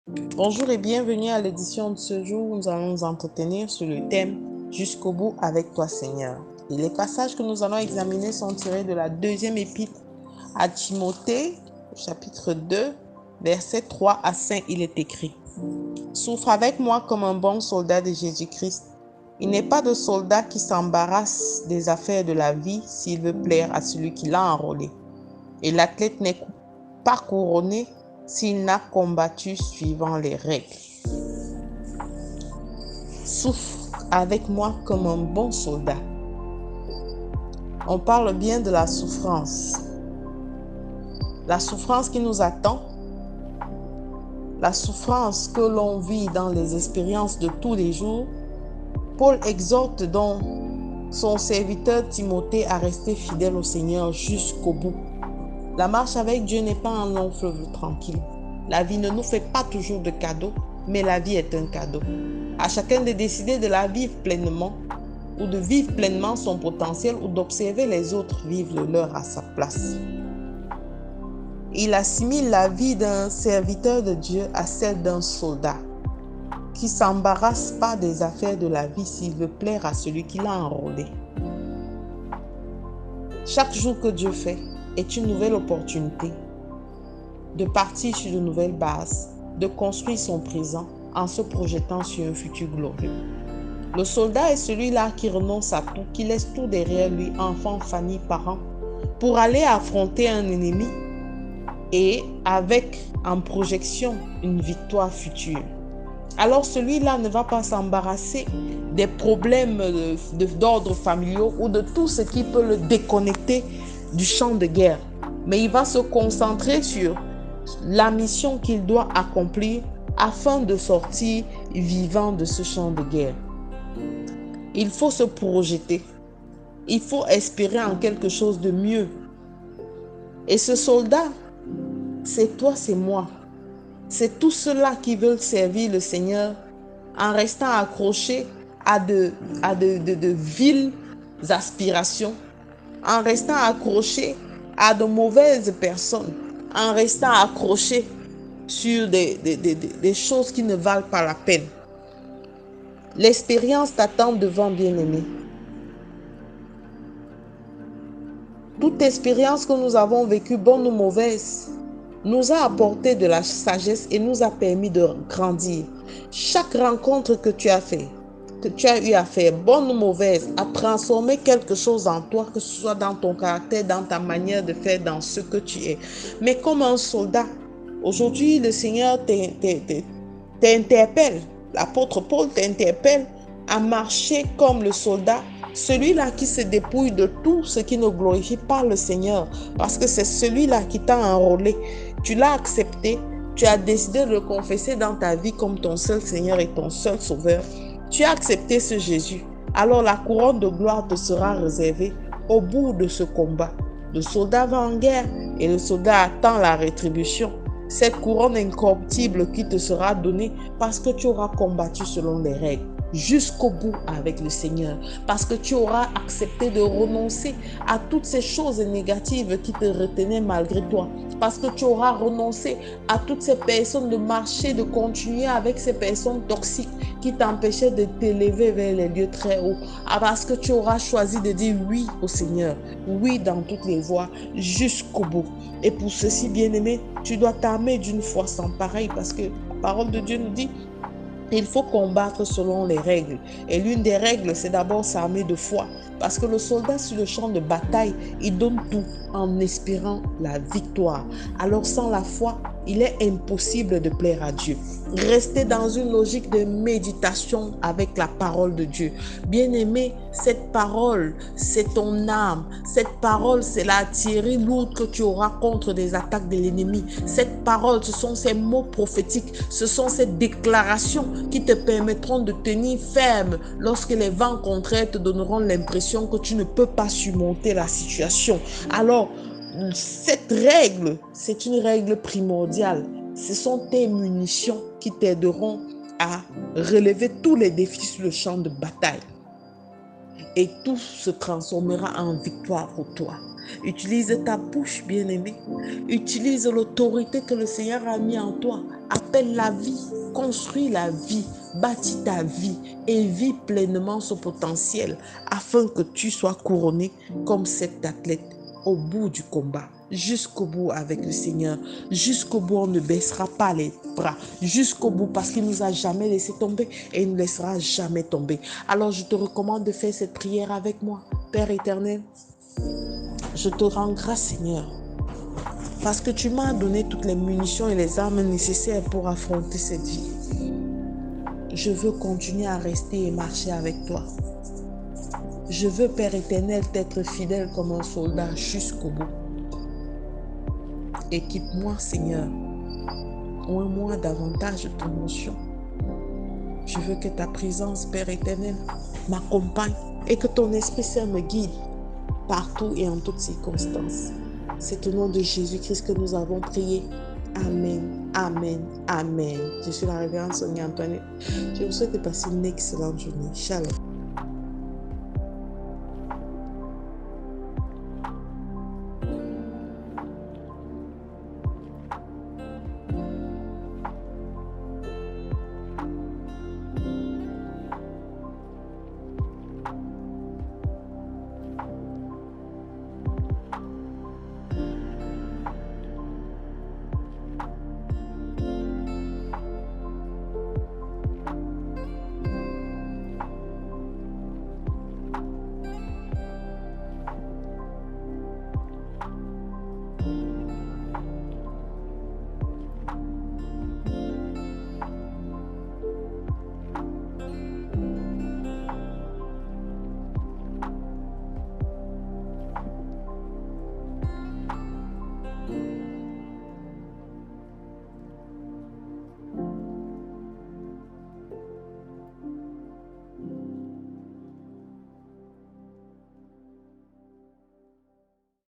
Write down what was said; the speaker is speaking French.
Bonjour et bienvenue à l'édition de ce jour où nous allons nous entretenir sur le thème « Jusqu'au bout avec toi Seigneur ». Et les passages que nous allons examiner sont tirés de la deuxième épître à Timothée, chapitre 2, versets 3 à 5, il est écrit « Souffre avec moi comme un bon soldat de Jésus-Christ. Il n'est pas de soldat qui s'embarrasse des affaires de la vie s'il veut plaire à celui qui l'a enrôlé. Et l'athlète n'est pas couronné s'il n'a combattu suivant les règles. Souffre avec moi comme un bon soldat. » On parle bien de la souffrance. La souffrance qui nous attend, la souffrance que l'on vit dans les expériences de tous les jours. Paul exhorte donc son serviteur Timothée à rester fidèle au Seigneur jusqu'au bout. La marche avec Dieu n'est pas un long fleuve tranquille. La vie ne nous fait pas toujours de cadeaux, mais la vie est un cadeau. À chacun de décider de la vivre pleinement, ou de vivre pleinement son potentiel, ou d'observer les autres vivre le leur à sa place. Il assimile la vie d'un serviteur de Dieu à celle d'un soldat qui ne s'embarrasse pas des affaires de la vie s'il veut plaire à celui qui l'a enrôlé. Chaque jour que Dieu fait est une nouvelle opportunité de partir sur de nouvelles bases, de construire son présent en se projetant sur un futur glorieux. Le soldat est celui-là qui renonce à tout, qui laisse tout derrière lui, enfants, famille, parents, pour aller affronter un ennemi et avec en projection une victoire future. Alors celui-là ne va pas s'embarrasser des problèmes d'ordre familial ou de tout ce qui peut le déconnecter du champ de guerre. Mais il va se concentrer sur la mission qu'il doit accomplir afin de sortir vivant de ce champ de guerre. Il faut se projeter. Il faut espérer en quelque chose de mieux. Et ce soldat, c'est toi, c'est moi. C'est tous ceux-là qui veulent servir le Seigneur en restant accrochés à de viles aspirations, en restant accrochés à de mauvaises personnes, en restant accrochés sur des choses qui ne valent pas la peine. L'expérience t'attend devant, bien-aimé. Toute expérience que nous avons vécue, bonne ou mauvaise, nous a apporté de la sagesse et nous a permis de grandir. Chaque rencontre que tu as fait, que tu as eu à faire, bonne ou mauvaise, a transformé quelque chose en toi, que ce soit dans ton caractère, dans ta manière de faire, dans ce que tu es. Mais comme un soldat, aujourd'hui le Seigneur t'interpelle, l'apôtre Paul t'interpelle à marcher comme le soldat, celui-là qui se dépouille de tout ce qui ne glorifie pas le Seigneur, parce que c'est celui-là qui t'a enrôlé. Tu l'as accepté, tu as décidé de le confesser dans ta vie comme ton seul Seigneur et ton seul Sauveur. Tu as accepté ce Jésus. Alors la couronne de gloire te sera réservée au bout de ce combat. Le soldat va en guerre et le soldat attend la rétribution. Cette couronne incorruptible qui te sera donnée parce que tu auras combattu selon les règles jusqu'au bout avec le Seigneur, parce que tu auras accepté de renoncer à toutes ces choses négatives qui te retenaient malgré toi, parce que tu auras renoncé à toutes ces personnes, de marcher, de continuer avec ces personnes toxiques qui t'empêchaient de t'élever vers les lieux très hauts, parce que tu auras choisi de dire oui au Seigneur, oui dans toutes les voies, jusqu'au bout. Et pour ceci, bien-aimé, tu dois t'armer d'une foi sans pareil, parce que la parole de Dieu nous dit: il faut combattre selon les règles. Et l'une des règles, c'est d'abord s'armer de foi. Parce que le soldat sur le champ de bataille, il donne tout en espérant la victoire. Alors sans la foi, il est impossible de plaire à Dieu. Restez dans une logique de méditation avec la parole de Dieu. Bien-aimé, cette parole, c'est ton âme. Cette parole, c'est la artillerie lourde que tu auras contre les attaques de l'ennemi. Cette parole, ce sont ces mots prophétiques, ce sont ces déclarations qui te permettront de tenir ferme lorsque les vents contraires te donneront l'impression que tu ne peux pas surmonter la situation. Alors, cette règle, c'est une règle primordiale. Ce sont tes munitions qui t'aideront à relever tous les défis sur le champ de bataille. Et tout se transformera en victoire pour toi. Utilise ta bouche, bien-aimé. Utilise l'autorité que le Seigneur a mis en toi. Appelle la vie, construis la vie, bâtis ta vie et vis pleinement son potentiel afin que tu sois couronné comme cet athlète au bout du combat. Jusqu'au bout avec le Seigneur. Jusqu'au bout, on ne baissera pas les bras. Jusqu'au bout, parce qu'il ne nous a jamais laissé tomber et il ne laissera jamais tomber. Alors, je te recommande de faire cette prière avec moi. Père éternel, je te rends grâce, Seigneur, parce que tu m'as donné toutes les munitions et les armes nécessaires pour affronter cette vie. Je veux continuer à rester et marcher avec toi. Je veux, Père éternel, t'être fidèle comme un soldat jusqu'au bout. Équipe-moi, Seigneur. Oins-moi davantage de ton onction. Je veux que ta présence, Père éternel, m'accompagne et que ton Esprit Saint me guide partout et en toutes circonstances. C'est au nom de Jésus-Christ que nous avons prié. Amen, amen, amen. Je suis la révérende Sonia Antoinette. Je vous souhaite de passer une excellente journée. Shalom.